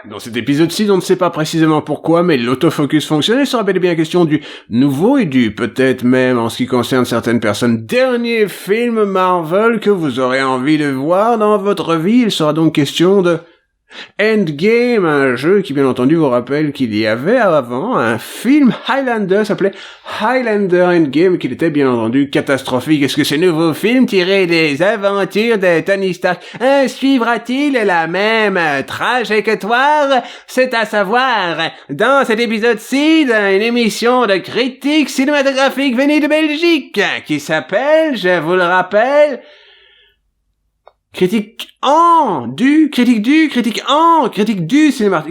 Dans cet épisode-ci, on ne sait pas précisément pourquoi, mais l'autofocus fonctionne et sera bel et bien question du nouveau et du, peut-être même en ce qui concerne certaines personnes, dernier film Marvel que vous aurez envie de voir dans votre vie. Il sera donc question de Endgame, un jeu qui bien entendu vous rappelle qu'il y avait avant un film Highlander, s'appelait Highlander Endgame, qu'il était bien entendu catastrophique. Est-ce que ce nouveau film tiré des aventures de Tony Stark suivra-t-il la même trajectoire? C'est à savoir dans cet épisode-ci d'une émission de critique cinématographique venue de Belgique qui s'appelle, je vous le rappelle, critique du cinéma,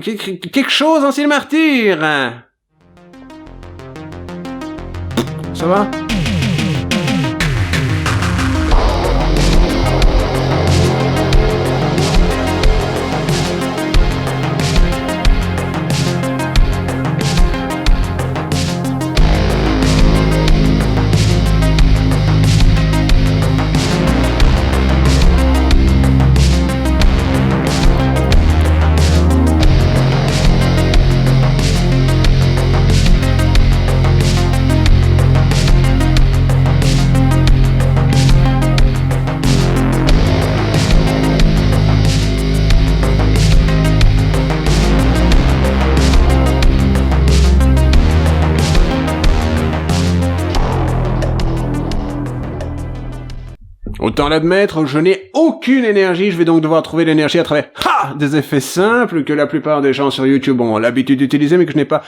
quelque chose en cinémartyr. Ça va? Autant l'admettre, je n'ai aucune énergie, je vais donc devoir trouver l'énergie à travers des effets simples que la plupart des gens sur YouTube ont l'habitude d'utiliser, mais que je n'ai pas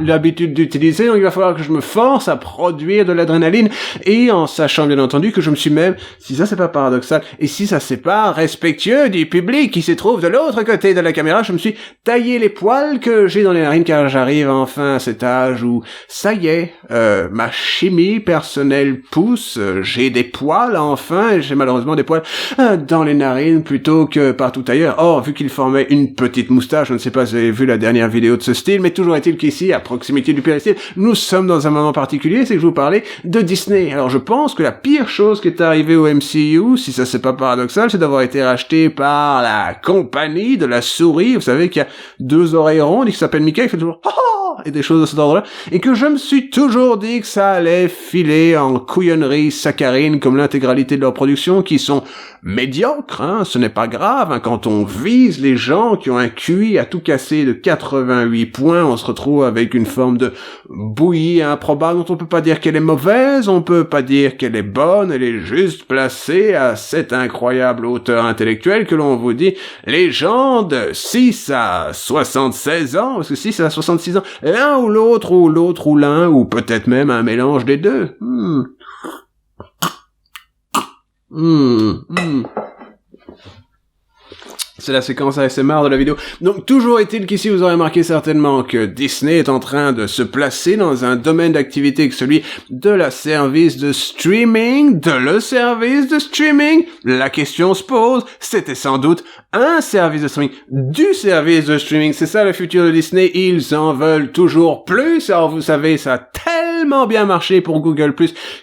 l'habitude d'utiliser, donc il va falloir que je me force à produire de l'adrénaline, et en sachant bien entendu que je me suis même, si ça c'est pas paradoxal, et si ça c'est pas respectueux du public qui se trouve de l'autre côté de la caméra, je me suis taillé les poils que j'ai dans les narines, car j'arrive enfin à cet âge où, ça y est, ma chimie personnelle pousse, j'ai des poils enfin, j'ai malheureusement des poils dans les narines plutôt que partout ailleurs. Or, vu qu'il formait une petite moustache, je ne sais pas si vous avez vu la dernière vidéo de ce style, mais toujours est-il qu'ici, à proximité du péristyle, nous sommes dans un moment particulier, c'est que je vous parlais de Disney. Alors je pense que la pire chose qui est arrivée au MCU, si ça c'est pas paradoxal, c'est d'avoir été racheté par la compagnie de la souris. Vous savez qu'il y a deux oreilles rondes et qui s'appelle Mickey, qui fait toujours et des choses de cet ordre-là, et que je me suis toujours dit que ça allait filer en couillonnerie saccharine comme l'intégralité de leurs productions qui sont médiocres, ce n'est pas grave, quand on vise les gens qui ont un QI à tout casser de 88 points, on se retrouve avec une forme de bouillie improbable dont on peut pas dire qu'elle est mauvaise, on peut pas dire qu'elle est bonne, elle est juste placée à cette incroyable hauteur intellectuelle que l'on vous dit, les gens de 6 à 76 ans, parce que 6 à 66 ans, l'un ou l'autre ou l'un, ou peut-être même un mélange des deux. C'est la séquence ASMR de la vidéo. Donc, toujours est-il qu'ici, vous aurez remarqué certainement que Disney est en train de se placer dans un domaine d'activité que celui de la service de streaming, La question se pose, c'était sans doute un service de streaming, du service de streaming. C'est ça le futur de Disney. Ils en veulent toujours plus. Alors, vous savez, ça a tellement bien marché pour Google+,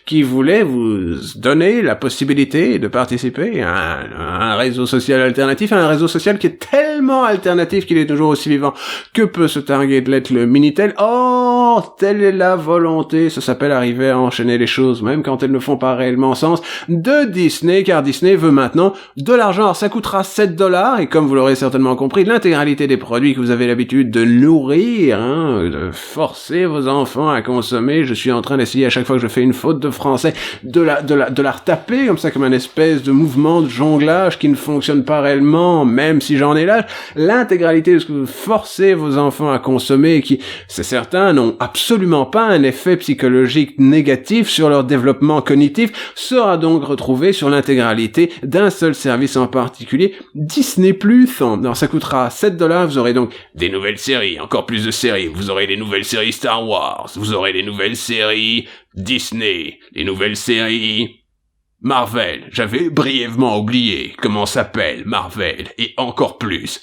qui voulait vous donner la possibilité de participer à un réseau social alternatif, à un réseau social qui est tellement alternatif qu'il est toujours aussi vivant que peut se targuer de l'être le Minitel. Or, telle est la volonté, ça s'appelle arriver à enchaîner les choses, même quand elles ne font pas réellement sens, de Disney, car Disney veut maintenant de l'argent. Alors ça coûtera $7, et comme vous l'aurez certainement compris, l'intégralité des produits que vous avez l'habitude de nourrir, de forcer vos enfants à consommer, je suis en train d'essayer à chaque fois que je fais une faute de français, de la retaper, comme ça, comme un espèce de mouvement de jonglage qui ne fonctionne pas réellement, même si j'en ai l'âge, l'intégralité de ce que vous forcez vos enfants à consommer, qui, c'est certain, n'ont absolument pas un effet psychologique négatif sur leur développement cognitif, sera donc retrouvé sur l'intégralité d'un seul service en particulier, Disney+. Alors ça coûtera $7, vous aurez donc des nouvelles séries, encore plus de séries, vous aurez les nouvelles séries Star Wars, vous aurez les nouvelles séries Disney, les nouvelles séries Marvel. J'avais brièvement oublié comment s'appelle Marvel, et encore plus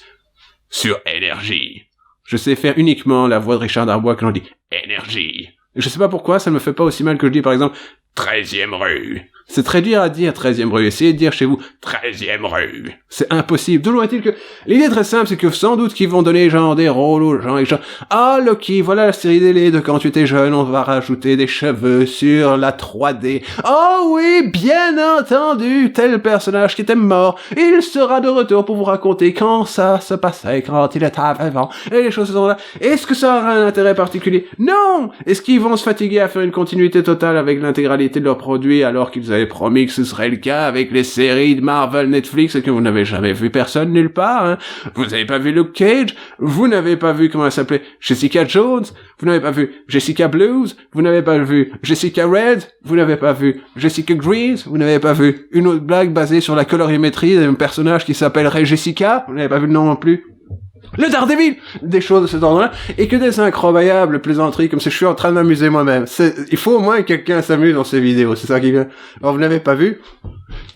sur Énergie. Je sais faire uniquement la voix de Richard Darbois quand on dit Énergie. Je sais pas pourquoi, ça ne me fait pas aussi mal que je dis par exemple 13e rue. C'est très dur à dire 13e rue. Essayez de dire chez vous 13e rue. C'est impossible. Toujours est-il que l'idée est très simple, c'est que sans doute qu'ils vont donner genre des rôles aux gens et genre ah Loki, voilà la série télé de quand tu étais jeune, on va rajouter des cheveux sur la 3D. Oh oui, bien entendu, tel personnage qui était mort, il sera de retour pour vous raconter quand ça se passait, quand il était vivant, et les choses sont là. Est-ce que ça aura un intérêt particulier? Non! Est-ce qu'ils vont se fatiguer à faire une continuité totale avec l'intégralité de leurs produits alors qu'ils avaient promis que ce serait le cas avec les séries de Marvel, Netflix et que vous n'avez jamais vu personne nulle part, hein? Vous n'avez pas vu Luke Cage? Vous n'avez pas vu, comment elle s'appelait? Jessica Jones? Vous n'avez pas vu Jessica Blues? Vous n'avez pas vu Jessica Red? Vous n'avez pas vu Jessica Green? Vous n'avez pas vu une autre blague basée sur la colorimétrie d'un personnage qui s'appellerait Jessica? Vous n'avez pas vu le nom non plus? Le Daredevil, des choses de ce genre-là, et que des incroyables plaisanteries, comme si je suis en train de m'amuser moi-même. Il faut au moins que quelqu'un s'amuse dans ces vidéos, c'est ça qui vient. Alors vous n'avez pas vu?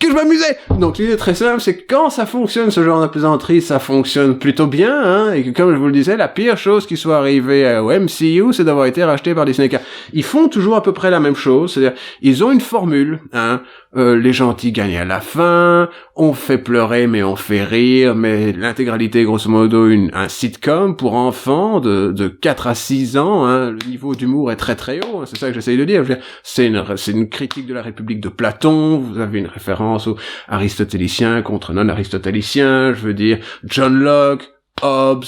Que je m'amusais! Donc l'idée est très simple, c'est que quand ça fonctionne, ce genre de plaisanterie, ça fonctionne plutôt bien, hein, et que comme je vous le disais, la pire chose qui soit arrivée au MCU, c'est d'avoir été racheté par Disney. Ils font toujours à peu près la même chose, c'est-à-dire, ils ont une formule, hein, les gentils gagnent à la fin, on fait pleurer mais on fait rire, mais l'intégralité grosso modo un sitcom pour enfants de 4 à 6 ans, hein, le niveau d'humour est très très haut, hein, c'est ça que j'essaye de dire, c'est une critique de la République de Platon, vous avez une référence aux aristotéliciens contre non-aristotéliciens, je veux dire John Locke, Hobbes,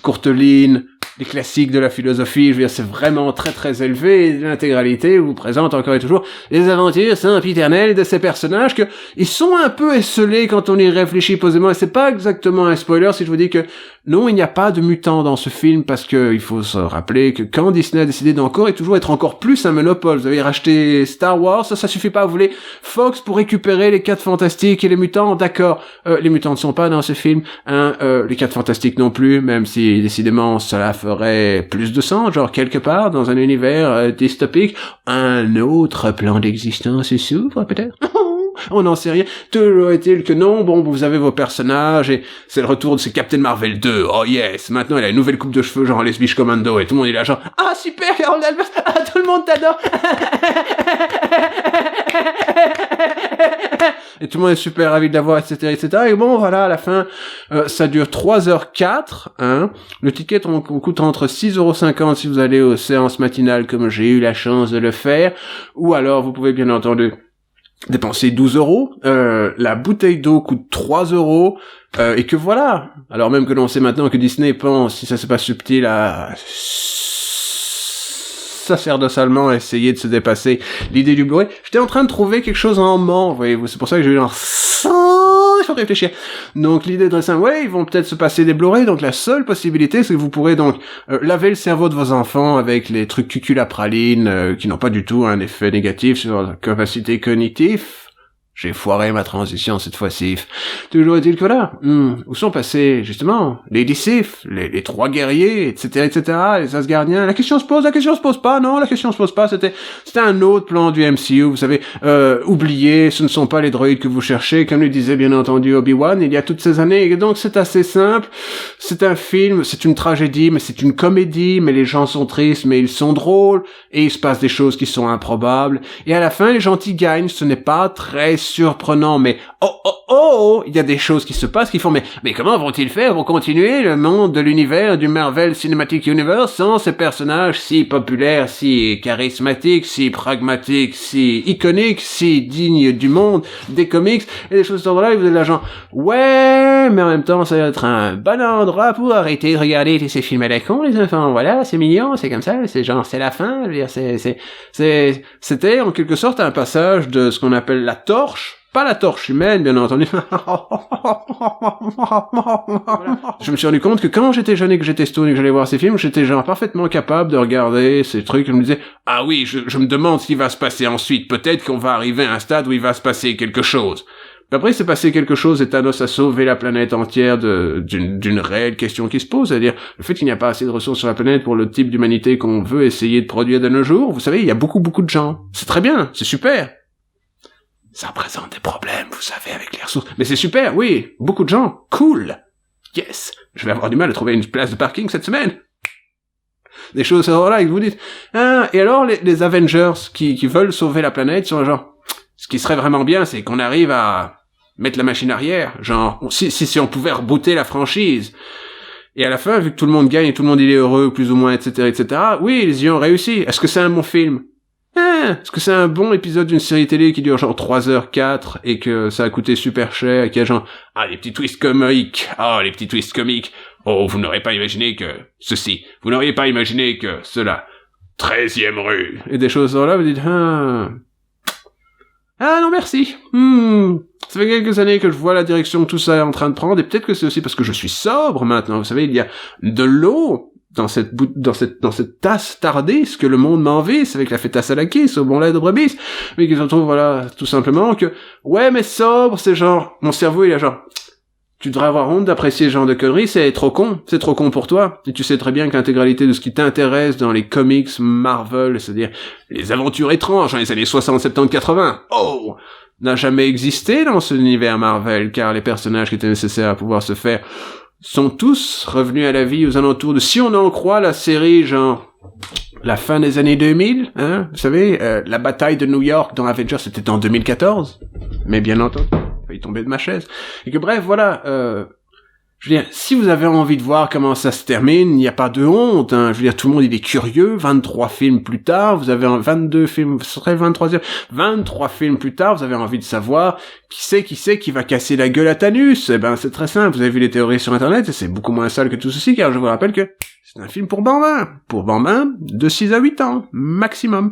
Courteline, les classiques de la philosophie, je veux dire, c'est vraiment très très élevé, et l'intégralité vous présente encore et toujours les aventures sempiternelles de ces personnages que ils sont un peu esselés quand on y réfléchit posément, et c'est pas exactement un spoiler si je vous dis que non, il n'y a pas de mutants dans ce film, parce que il faut se rappeler que quand Disney a décidé d'encore et toujours être encore plus un monopole, vous avez racheté Star Wars, ça suffit pas, vous voulez Fox pour récupérer les 4 Fantastiques et les mutants, d'accord, les mutants ne sont pas dans ce film, hein, les 4 Fantastiques non plus, même si décidément cela ferait plus de sens, genre quelque part dans un univers dystopique, un autre plan d'existence s'ouvre peut-être. On n'en sait rien. Toujours est-il que non, bon, vous avez vos personnages, et c'est le retour de ce Captain Marvel 2, oh yes, maintenant il a une nouvelle coupe de cheveux, genre les Biche Commando, et tout le monde est là, genre, ah super, Carol Danvers, ah tout le monde t'adore, et tout le monde est super ravi de l'avoir, etc., etc., et bon, voilà, à la fin, ça dure 3h04, hein, le ticket coûte entre 6,50€ si vous allez aux séances matinales comme j'ai eu la chance de le faire, ou alors vous pouvez bien entendu dépenser 12€, la bouteille d'eau coûte 3€, et que voilà. Alors même que l'on sait maintenant que Disney pense, si ça c'est pas subtil, à sacerdotalement essayer de se dépasser l'idée du Blu-ray. J'étais en train de trouver quelque chose en ment, voyez-vous, c'est pour ça que j'ai eu genre il faut réfléchir. Donc l'idée est très simple, ouais, ils vont peut-être se passer des Blu-ray, donc la seule possibilité c'est que vous pourrez donc laver le cerveau de vos enfants avec les trucs cuculapraline qui n'ont pas du tout un effet négatif sur leur capacité cognitive. J'ai foiré ma transition cette fois-ci. Toujours est-il que là, où sont passés, justement, les Sith, les 3 guerriers, etc., les Asgardiens. La question se pose pas, non, la question se pose pas, c'était un autre plan du MCU, vous savez, oubliez, ce ne sont pas les droïdes que vous cherchez, comme le disait bien entendu Obi-Wan, il y a toutes ces années, et donc c'est assez simple, c'est un film, c'est une tragédie, mais c'est une comédie, mais les gens sont tristes, mais ils sont drôles, et il se passe des choses qui sont improbables, et à la fin, les gentils gagnent, ce n'est pas très surprenant, mais il y a des choses qui se passent qui font, mais comment vont-ils faire pour continuer le monde de l'univers du Marvel Cinematic Universe sans ces personnages si populaires, si charismatiques, si pragmatiques, si iconiques, si dignes du monde des comics, et des choses de ce genre-là, et vous êtes là genre, ouais, mais en même temps, ça va être un bon endroit pour arrêter de regarder ces films à la con, les enfants, voilà, c'est mignon, c'est comme ça, c'est genre, c'est la fin, je veux dire, c'était en quelque sorte un passage de ce qu'on appelle la torche, pas la torche humaine, bien entendu. Voilà. Je me suis rendu compte que quand j'étais jeune et que j'étais stone et que j'allais voir ces films, j'étais genre parfaitement capable de regarder ces trucs et je me disais, ah oui, je me demande ce qui va se passer ensuite, peut-être qu'on va arriver à un stade où il va se passer quelque chose. Après, il s'est passé quelque chose et Thanos a sauvé la planète entière d'une réelle question qui se pose, c'est-à-dire le fait qu'il n'y a pas assez de ressources sur la planète pour le type d'humanité qu'on veut essayer de produire de nos jours. Vous savez, il y a beaucoup de gens. C'est très bien, c'est super. Ça représente des problèmes, vous savez, avec les ressources. Mais c'est super, oui, beaucoup de gens. Cool. Yes. Je vais avoir du mal à trouver une place de parking cette semaine. Des choses là, et vous dites, ah, et alors les Avengers qui veulent sauver la planète sont genre, ce qui serait vraiment bien, c'est qu'on arrive à mettre la machine arrière. Genre, si on pouvait rebooter la franchise. Et à la fin, vu que tout le monde gagne et tout le monde il est heureux, plus ou moins, etc., etc., oui, ils y ont réussi. Est-ce que c'est un bon film? Est-ce que c'est un bon épisode d'une série télé qui dure genre 3h04 et que ça a coûté super cher et qu'il y a genre, les petits twists comiques. Les petits twists comiques. Oh, vous n'aurez pas imaginé que ceci. Vous n'auriez pas imaginé que cela. 13e rue. Et des choses là, vous dites, non, merci. Ça fait quelques années que je vois la direction que tout ça est en train de prendre et peut-être que c'est aussi parce que je suis sobre maintenant. Vous savez, il y a de l'eau dans cette tasse tardisse que le monde m'envise avec la fêtasse à la kiss au bon lait de brebis, mais qu'ils retrouvent, voilà, tout simplement que, ouais, mais sobre, c'est genre, mon cerveau, il a genre, tu devrais avoir honte d'apprécier ce genre de conneries, c'est trop con pour toi, et tu sais très bien que l'intégralité de ce qui t'intéresse dans les comics Marvel, c'est-à-dire les aventures étranges dans les années 60, 70, 80, n'a jamais existé dans cet univers Marvel, car les personnages qui étaient nécessaires à pouvoir se faire sont tous revenus à la vie aux alentours de, si on en croit la série, genre, la fin des années 2000, vous savez, la bataille de New York dans Avengers, c'était en 2014, mais bien entendu, il tomber de ma chaise, et que bref, voilà, je veux dire, si vous avez envie de voir comment ça se termine, il n'y a pas de honte, je veux dire, tout le monde il est curieux, 23 films plus tard, vous avez 22 films, ce serait le 23e, 23 films plus tard, vous avez envie de savoir qui c'est qui va casser la gueule à Thanos. Eh ben, c'est très simple, vous avez vu les théories sur internet, et c'est beaucoup moins sale que tout ceci, car je vous rappelle que c'est un film pour bambins, de 6 à 8 ans, maximum.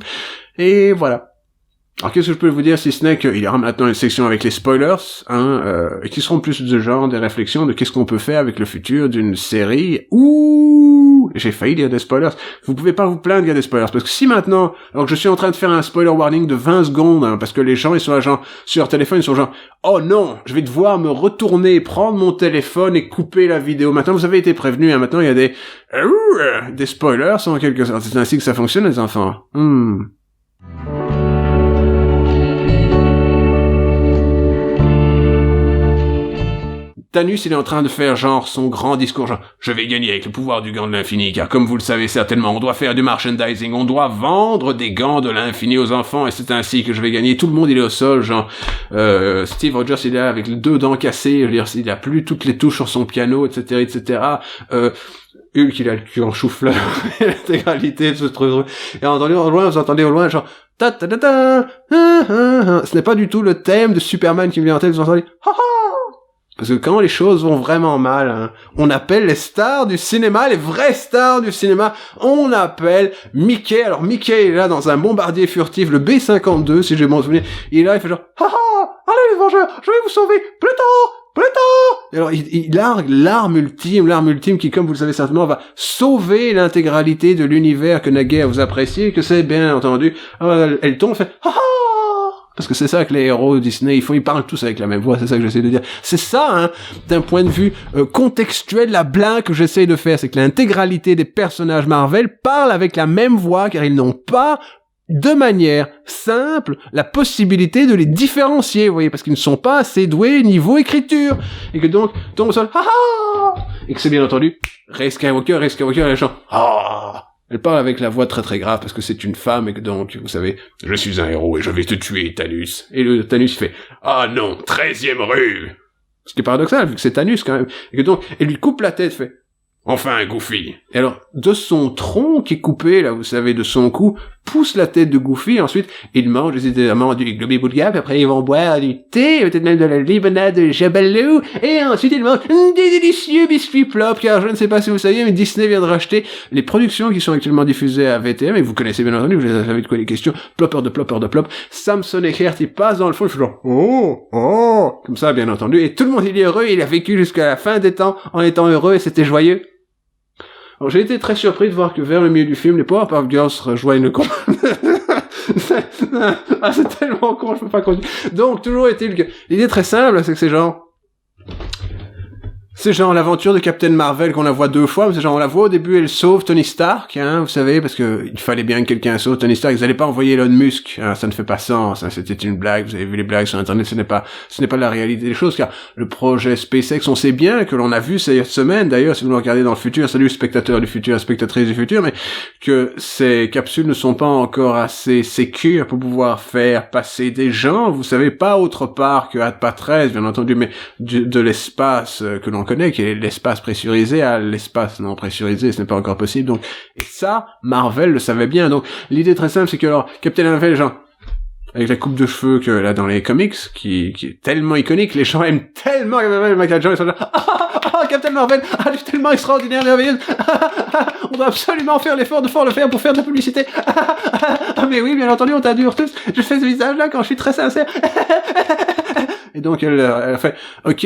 Et voilà. Alors qu'est-ce que je peux vous dire si ce n'est qu'il y aura maintenant une section avec les spoilers, et qui seront plus de genre des réflexions de qu'est-ce qu'on peut faire avec le futur d'une série. J'ai failli dire des spoilers. Vous pouvez pas vous plaindre qu'il y a des spoilers, parce que si maintenant, alors que je suis en train de faire un spoiler warning de 20 secondes, parce que les gens ils sont genre sur leur téléphone, ils sont genre, oh non, je vais devoir me retourner, prendre mon téléphone et couper la vidéo. Maintenant vous avez été prévenus, maintenant il y a des spoilers en quelque sorte. C'est ainsi que ça fonctionne les enfants. Thanos, il est en train de faire genre son grand discours, genre je vais gagner avec le pouvoir du gant de l'infini, car comme vous le savez certainement, on doit faire du merchandising, on doit vendre des gants de l'infini aux enfants, et c'est ainsi que je vais gagner. Tout le monde il est au sol, genre Steve Rogers il est là avec les 2 dents cassées, je veux dire, il a plus toutes les touches sur son piano, etc., etc. Hulk il a le cul en chou-fleur, l'intégralité de ce truc. Et vous entendez au loin, genre ta ta ta ta, ce n'est pas du tout le thème de Superman qui me vient en tête, vous entendez ha ha. Parce que quand les choses vont vraiment mal, on appelle les stars du cinéma, les vraies stars du cinéma, on appelle Mickey. Alors Mickey est là dans un bombardier furtif, le B-52, si j'ai mon souvenir. Il est là, il fait genre, allez les Vengeurs, je vais vous sauver, plus tard. Et alors il largue l'arme ultime qui, comme vous le savez certainement, va sauver l'intégralité de l'univers que naguère vous appréciez, que c'est bien entendu. Alors, elle tombe, fait, parce que c'est ça que les héros Disney, ils parlent tous avec la même voix, c'est ça que j'essaie de dire. C'est ça, d'un point de vue contextuel, la blague que j'essaie de faire, c'est que l'intégralité des personnages Marvel parlent avec la même voix, car ils n'ont pas, de manière simple, la possibilité de les différencier, vous voyez, parce qu'ils ne sont pas assez doués niveau écriture. Et que donc, tombe au sol, et que c'est bien entendu, Rey Skywalker, les gens, Elle parle avec la voix très très grave parce que c'est une femme et que donc, vous savez, je suis un héros et je vais te tuer, Thanos. Et le Thanos fait, non, 13e rue. Ce qui est paradoxal, vu que c'est Thanos quand même. Et que donc, elle lui coupe la tête, fait, enfin, Goofy. Et alors, de son tronc qui est coupé, là, vous savez, de son cou, pousse la tête de Goofy, ensuite, il mange évidemment du globi-boulga, puis après, ils vont boire du thé, peut-être même de la limonade de Jabalou, et ensuite, ils mangent des délicieux biscuits plop, car je ne sais pas si vous saviez, mais Disney vient de racheter les productions qui sont actuellement diffusées à VTM, et vous connaissez bien entendu, vous savez de quoi les questions, plopper de plop, Samson et Kert, ils passent dans le fond, ils font genre, comme ça, bien entendu, et tout le monde, il est heureux, il a vécu jusqu'à la fin des temps en étant heureux, et c'était joyeux. Alors, j'ai été très surpris de voir que vers le milieu du film, les Powerpuff Girls rejoignent le combat. C'est tellement con, je peux pas continuer. Donc, toujours est-il que l'idée très simple, c'est que c'est genre, C'est genre l'aventure de Captain Marvel qu'on la voit 2 fois, mais c'est genre on la voit au début, elle sauve Tony Stark, hein, vous savez, parce que il fallait bien que quelqu'un sauve Tony Stark, ils allaient pas envoyer Elon Musk, hein, ça ne fait pas sens, hein, c'était une blague, vous avez vu les blagues sur internet, ce n'est pas la réalité des choses, car le projet SpaceX, on sait bien que l'on a vu cette semaine, d'ailleurs, si vous le regardez dans le futur, salut spectateurs du futur, spectatrices du futur, mais que ces capsules ne sont pas encore assez sécures pour pouvoir faire passer des gens, vous savez, pas autre part que ATPA 13, bien entendu, mais de l'espace que l'on connaît, qui est l'espace pressurisé à l'espace non pressurisé, ce n'est pas encore possible, donc, et ça, Marvel le savait bien, donc, l'idée très simple, c'est que alors, Captain Marvel, genre, avec la coupe de cheveux que là dans les comics, qui est tellement iconique, les gens aiment tellement Michael Jordan, ils sont là, Captain Marvel, elle est tellement extraordinaire, merveilleuse, on doit absolument faire l'effort de fort le faire pour faire de la publicité, mais oui, bien entendu, on t'adore tous, je fais ce visage-là quand je suis très sincère, et donc elle a fait, ok,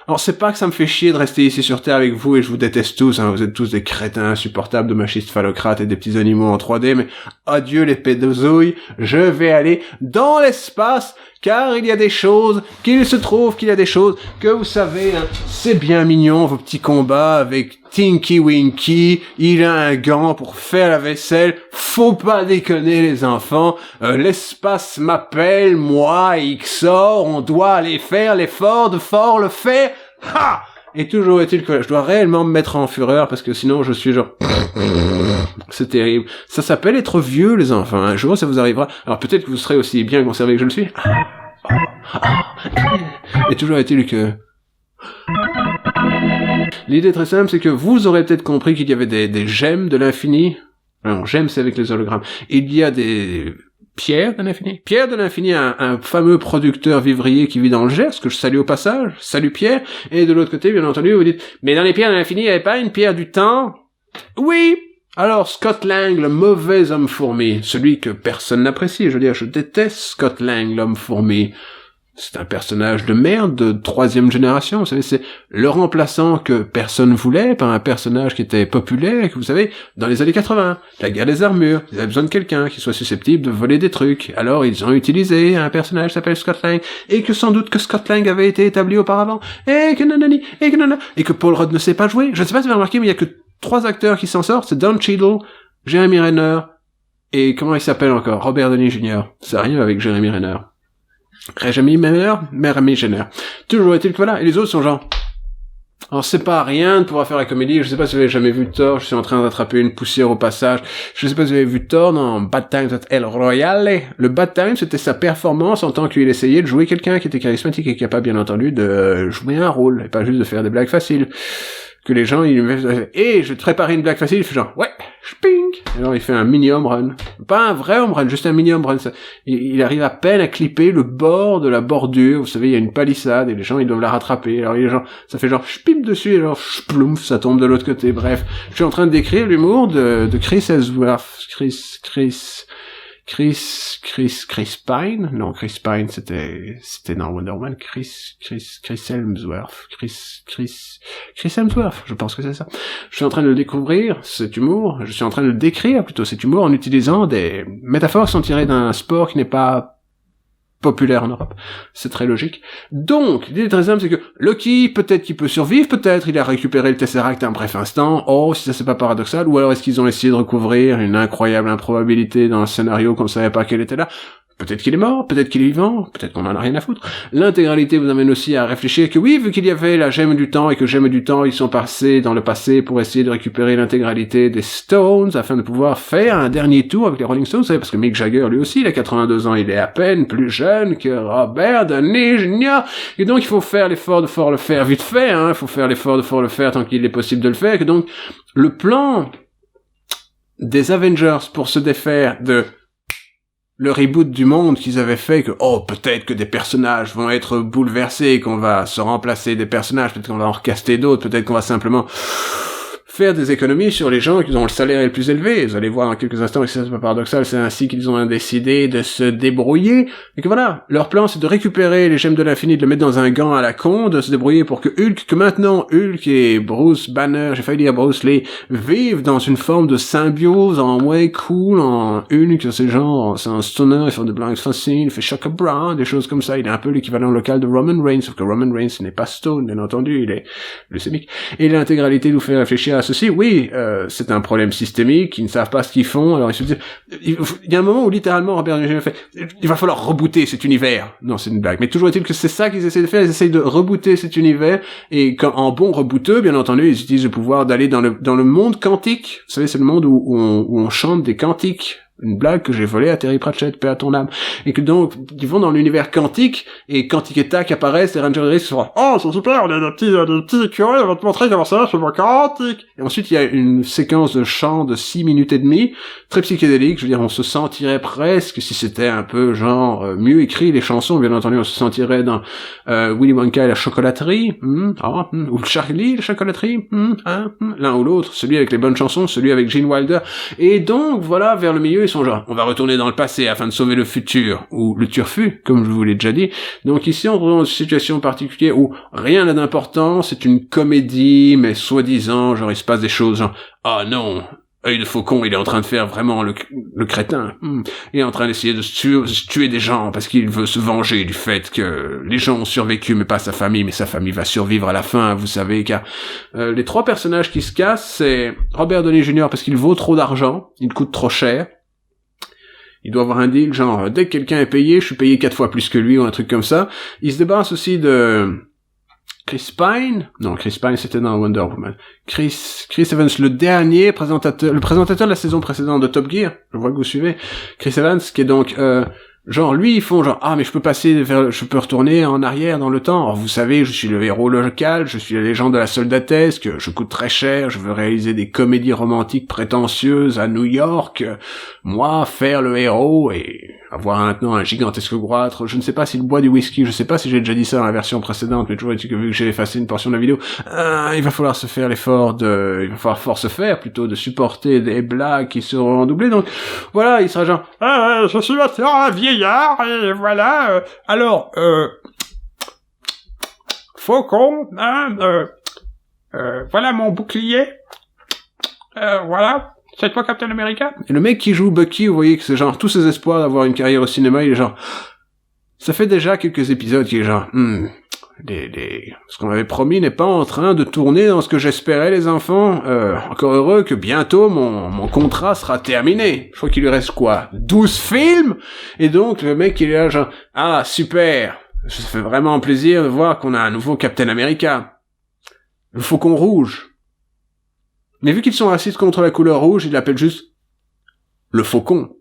alors c'est pas que ça me fait chier de rester ici sur Terre avec vous et je vous déteste tous, hein, vous êtes tous des crétins insupportables de machistes phallocrates et des petits animaux en 3D, mais adieu les pédozouilles, je vais aller dans l'espace, car il y a des choses, qu'il se trouve qu'il y a des choses que vous savez, hein, c'est bien mignon vos petits combats avec Tinky Winky, il a un gant pour faire la vaisselle, faut pas déconner les enfants, l'espace m'appelle, moi, XOR, on doit aller faire l'effort de fort le faire, ha! Et toujours est-il que je dois réellement me mettre en fureur parce que sinon je suis genre... C'est terrible. Ça s'appelle être vieux les enfants, un jour ça vous arrivera, alors peut-être que vous serez aussi bien conservé que je le suis. Et toujours est-il que... L'idée très simple, c'est que vous aurez peut-être compris qu'il y avait des gemmes de l'infini. Non, gemmes, c'est avec les hologrammes. Il y a des pierres de l'infini. Pierre de l'infini, un fameux producteur vivrier qui vit dans le Gers, que je salue au passage. Salut Pierre. Et de l'autre côté, bien entendu, vous dites, mais dans les pierres de l'infini, il n'y avait pas une pierre du temps? Oui! Alors, Scott Lang, le mauvais homme fourmi, celui que personne n'apprécie, je veux dire, je déteste Scott Lang, l'homme fourmi. C'est un personnage de merde de 3e génération, vous savez, c'est le remplaçant que personne voulait par un personnage qui était populaire, que vous savez, dans les années 80, la guerre des armures, ils avaient besoin de quelqu'un qui soit susceptible de voler des trucs, alors ils ont utilisé un personnage qui s'appelle Scott Lang, et que sans doute que Scott Lang avait été établi auparavant, et que nanani, et que nanana, et que Paul Rudd ne sait pas jouer, je ne sais pas si vous avez remarqué, mais il y a que 3 acteurs qui s'en sortent, c'est Don Cheadle, Jeremy Renner, et comment il s'appelle encore, Robert Downey Jr., ça arrive avec Jeremy Renner. Jeremy Jenner. Toujours est-il que voilà, et les autres sont genre... Alors c'est pas rien de pouvoir faire la comédie, je sais pas si vous avez jamais vu Thor, je suis en train d'attraper une poussière au passage, je sais pas si vous avez vu Thor dans Bad Times at El Royale. Le Bad Times, c'était sa performance en tant qu'il essayait de jouer quelqu'un qui était charismatique et capable bien entendu de jouer un rôle, et pas juste de faire des blagues faciles. Que les gens, et je vais te préparer une blague facile, il fait genre, ouais, sping. Alors il fait un mini home run. Pas un vrai home run, juste un mini home run. Il arrive à peine à clipper le bord de la bordure. Vous savez, il y a une palissade et les gens, ils doivent la rattraper. Alors les gens, ça fait genre, spip dessus et genre, sploumf, ça tombe de l'autre côté. Bref, je suis en train de décrire l'humour de Chris Hemsworth. Chris Pine? Non, Chris Pine, c'était dans Wonder Woman. Chris Hemsworth. Chris Hemsworth, je pense que c'est ça. Je suis en train de découvrir cet humour, je suis en train de décrire plutôt cet humour en utilisant des métaphores qui sont tirées d'un sport qui n'est pas populaire en Europe. C'est très logique. Donc, l'idée très simple, c'est que Loki, peut-être qu'il peut survivre, peut-être il a récupéré le Tesseract un bref instant, oh, si ça c'est pas paradoxal, ou alors est-ce qu'ils ont essayé de recouvrir une incroyable improbabilité dans un scénario qu'on savait pas qu'elle était là? Peut-être qu'il est mort, peut-être qu'il est vivant, peut-être qu'on en a rien à foutre. L'intégralité vous amène aussi à réfléchir que oui, vu qu'il y avait la gemme du temps et que gemme du temps, ils sont passés dans le passé pour essayer de récupérer l'intégralité des Stones afin de pouvoir faire un dernier tour avec les Rolling Stones, vous savez, parce que Mick Jagger, lui aussi, il a 82 ans, il est à peine plus jeune que Robert Downey Jr. Et donc, il faut faire l'effort de fort le faire vite fait, hein, il faut faire l'effort de fort le faire tant qu'il est possible de le faire, et donc, le plan des Avengers pour se défaire de le reboot du monde qu'ils avaient fait, que oh peut-être que des personnages vont être bouleversés, qu'on va se remplacer des personnages, peut-être qu'on va en recaster d'autres, peut-être qu'on va simplement faire des économies sur les gens qui ont le salaire le plus élevé. Vous allez voir dans quelques instants, et c'est pas paradoxal, c'est ainsi qu'ils ont décidé de se débrouiller. Et que voilà, leur plan c'est de récupérer les gemmes de l'infini, de le mettre dans un gant à la con, de se débrouiller pour que maintenant Hulk et Bruce Banner, j'ai failli dire Bruce Lee, vivent dans une forme de symbiose en way cool, en Hulk, c'est genre, c'est un stoner, il fait des blagues faciles, il fait Chaka Brown, des choses comme ça, il est un peu l'équivalent local de Roman Reigns, sauf que Roman Reigns n'est pas stone, bien entendu, il est leucémique. Et l'intégralité nous fait réfléchir à ceci, oui, c'est un problème systémique, ils ne savent pas ce qu'ils font, alors ils se disent, il y a un moment où littéralement Robert Downey Jr. fait, il va falloir rebooter cet univers. Non, c'est une blague. Mais toujours est-il que c'est ça qu'ils essaient de faire, ils essayent de rebooter cet univers, et en bon rebooteux, bien entendu, ils utilisent le pouvoir d'aller dans le monde quantique. Vous savez, c'est le monde où on chante des cantiques. Une blague que j'ai volée à Terry Pratchett, paix à ton âme. Et que donc, ils vont dans l'univers quantique, et Quantique et Tac apparaissent, les Rangers Risks sont oh, c'est super, on a des petits écureuils, on va te montrer comment ça va, c'est le quantique. Et ensuite, il y a une séquence de chant de 6 minutes et demie, très psychédélique, je veux dire, on se sentirait presque, si c'était un peu genre, mieux écrit les chansons, bien entendu, on se sentirait dans, Willy Wonka et la chocolaterie, ou Charlie, la chocolaterie, l'un ou l'autre, celui avec les bonnes chansons, celui avec Gene Wilder. Et donc, voilà, vers le milieu, ils sont genre, on va retourner dans le passé afin de sauver le futur, ou le turfu, comme je vous l'ai déjà dit. Donc ici, on se retrouve dans une situation particulière où rien n'a d'importance, c'est une comédie, mais soi-disant, genre, il se passe des choses, genre, ah non, Œil de Faucon, il est en train de faire vraiment le crétin. Il est en train d'essayer de tuer des gens parce qu'il veut se venger du fait que les gens ont survécu, mais pas sa famille, mais sa famille va survivre à la fin, vous savez, car les 3 personnages qui se cassent, c'est Robert Downey Jr. parce qu'il vaut trop d'argent, il coûte trop cher. Il doit avoir un deal, genre, dès que quelqu'un est payé, je suis payé 4 fois plus que lui, ou un truc comme ça. Il se débarrasse aussi de Chris Pine. Non, Chris Pine, c'était dans Wonder Woman. Chris Evans, le présentateur de la saison précédente de Top Gear. Je vois que vous suivez. Chris Evans, qui est donc, genre, lui, ils font genre, mais je peux retourner en arrière dans le temps. Alors, vous savez, je suis le héros local, je suis la légende de la soldatesque, je coûte très cher, je veux réaliser des comédies romantiques prétentieuses à New York. Moi, faire le héros et avoir maintenant un gigantesque goitre. Je ne sais pas s'il boit du whisky, je sais pas si j'ai déjà dit ça dans la version précédente, mais toujours est-il que vu que j'ai effacé une portion de la vidéo, il va falloir se faire se faire plutôt de supporter des blagues qui seront doublées. Donc, voilà, il sera genre, je suis maintenant un vieillard, et voilà, alors, Faucon, voilà mon bouclier, voilà. C'est toi Captain America? Et le mec qui joue Bucky, vous voyez que c'est genre tous ses espoirs d'avoir une carrière au cinéma, il est genre, ça fait déjà quelques épisodes qu'il est genre, ce qu'on m'avait promis n'est pas en train de tourner dans ce que j'espérais, les enfants. Encore heureux que bientôt mon contrat sera terminé. Je crois qu'il lui reste quoi? 12 films? Et donc, le mec, il est là genre, super. Ça fait vraiment plaisir de voir qu'on a un nouveau Captain America. Le Faucon Rouge. Mais vu qu'ils sont racistes contre la couleur rouge, ils l'appellent juste le Faucon.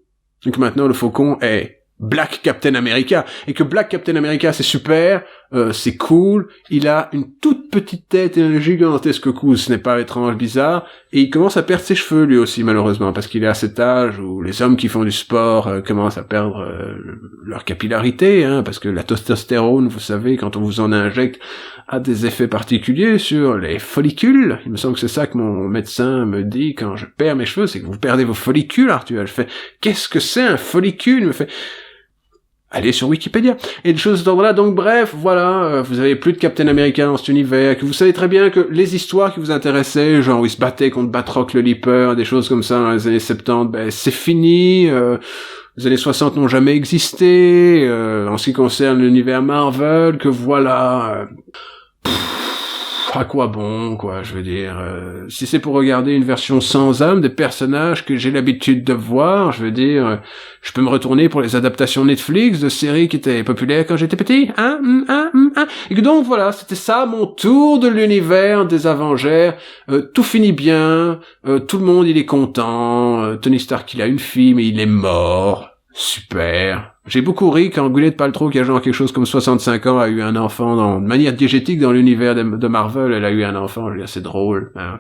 Donc maintenant, le Faucon est Black Captain America. Et que Black Captain America, c'est super, c'est cool, il a une toute petite tête et un gigantesque cou, ce n'est pas étrange, bizarre, et il commence à perdre ses cheveux lui aussi, malheureusement, parce qu'il est à cet âge où les hommes qui font du sport commencent à perdre leur capillarité, parce que la testostérone, vous savez, quand on vous en injecte, a des effets particuliers sur les follicules. Il me semble que c'est ça que mon médecin me dit quand je perds mes cheveux, c'est que vous perdez vos follicules, Arthur. Je fais, qu'est-ce que c'est un follicule? Il me fait, allez sur Wikipédia. Et des choses d'ordre là. Donc bref, voilà, vous avez plus de Captain America dans cet univers, que vous savez très bien que les histoires qui vous intéressaient, genre où il se battait contre Batroc le Leaper, des choses comme ça dans les années 70, c'est fini. Les années 60 n'ont jamais existé. En ce qui concerne l'univers Marvel, que voilà... à quoi bon, quoi, je veux dire, si c'est pour regarder une version sans âme des personnages que j'ai l'habitude de voir, je veux dire, je peux me retourner pour les adaptations Netflix de séries qui étaient populaires quand j'étais petit, et que donc voilà, c'était ça mon tour de l'univers des Avengers, tout finit bien, tout le monde il est content, Tony Stark il a une fille mais il est mort, super, J'ai beaucoup ri quand Gwyneth Paltrow, qui a genre quelque chose comme 65 ans, a eu un enfant de manière diégétique dans l'univers de Marvel. Elle a eu un enfant, je veux dire, c'est drôle. Hein,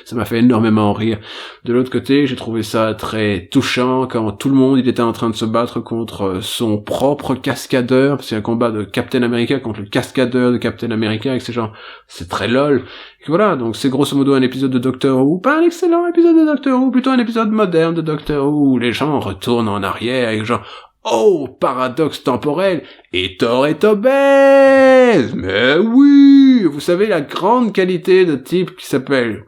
ça m'a fait énormément rire. De l'autre côté, j'ai trouvé ça très touchant quand tout le monde, il était en train de se battre contre son propre cascadeur. C'est un combat de Captain America contre le cascadeur de Captain America, avec ces gens. C'est très lol. Et voilà, donc c'est grosso modo un épisode de Doctor Who. Pas un excellent épisode de Doctor Who, plutôt un épisode moderne de Doctor Who, où les gens retournent en arrière, avec genre, oh, paradoxe temporel, et Thor est obèse! Mais oui! Vous savez, la grande qualité de type qui s'appelle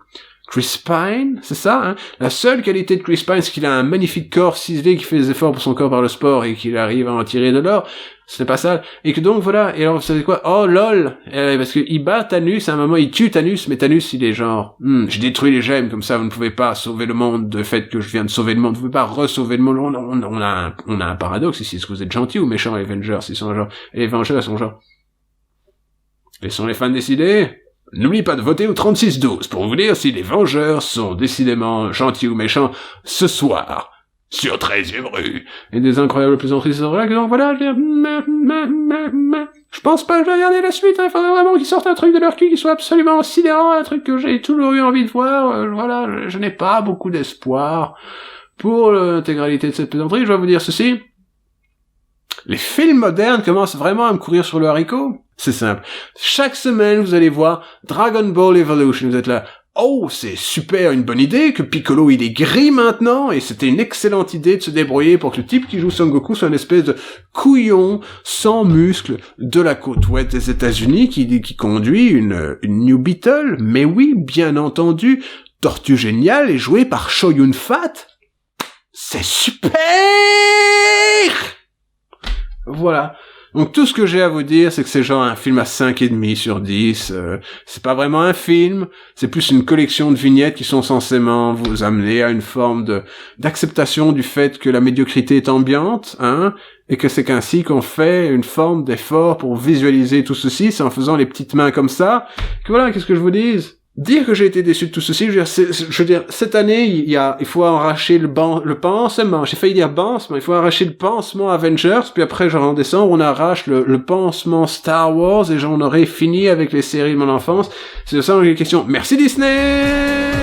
Chris Pine, c'est ça, hein? La seule qualité de Chris Pine, c'est qu'il a un magnifique corps ciselé, qui fait des efforts pour son corps par le sport, et qu'il arrive à en tirer de l'or. Ce n'est pas ça. Et que donc, voilà. Et alors, vous savez quoi? Oh, lol! Parce que il bat Thanos, à un moment, il tue Thanos, mais Thanos, il est genre, je détruis les gemmes, comme ça, vous ne pouvez pas sauver le monde, de fait que je viens de sauver le monde, vous pouvez pas re-sauver le monde. On a un paradoxe ici. Est-ce que vous êtes gentil ou méchant, les Avengers? Ils sont genre, les Avengers sont genre, laissons les fans décider. N'oubliez pas de voter au 36-12 pour vous dire si les Vengeurs sont décidément gentils ou méchants ce soir. Sur 13e rue. Et des incroyables plaisanteries sur là, donc voilà, je pense pas que je vais regarder la suite, hein. Il faudrait vraiment qu'ils sortent un truc de leur cul qui soit absolument sidérant, un truc que j'ai toujours eu envie de voir, voilà, je n'ai pas beaucoup d'espoir pour l'intégralité de cette plaisanterie. Je vais vous dire ceci. Les films modernes commencent vraiment à me courir sur le haricot. C'est simple. Chaque semaine, vous allez voir Dragon Ball Evolution, vous êtes là. Oh, c'est super, une bonne idée, que Piccolo il est gris maintenant, et c'était une excellente idée de se débrouiller pour que le type qui joue Son Goku soit une espèce de couillon sans muscles de la côte ouest des États-Unis qui conduit une New Beetle. Mais oui, bien entendu, Tortue Géniale est jouée par Chow Yun-fat. C'est super! Voilà. Donc tout ce que j'ai à vous dire, c'est que c'est genre un film à 5,5 sur 10. C'est pas vraiment un film, c'est plus une collection de vignettes qui sont censément vous amener à une forme d'acceptation du fait que la médiocrité est ambiante, hein, et que c'est qu'ainsi qu'on fait une forme d'effort pour visualiser tout ceci, c'est en faisant les petites mains comme ça. Que voilà, qu'est-ce que je vous dis? Dire que j'ai été déçu de tout ceci, je veux dire, cette année, il faut arracher le pansement, j'ai failli dire pansement, il faut arracher le pansement Avengers, puis après, genre en décembre, on arrache le pansement Star Wars, et genre on aurait fini avec les séries de mon enfance. C'est de ça que j'ai une question. Merci Disney!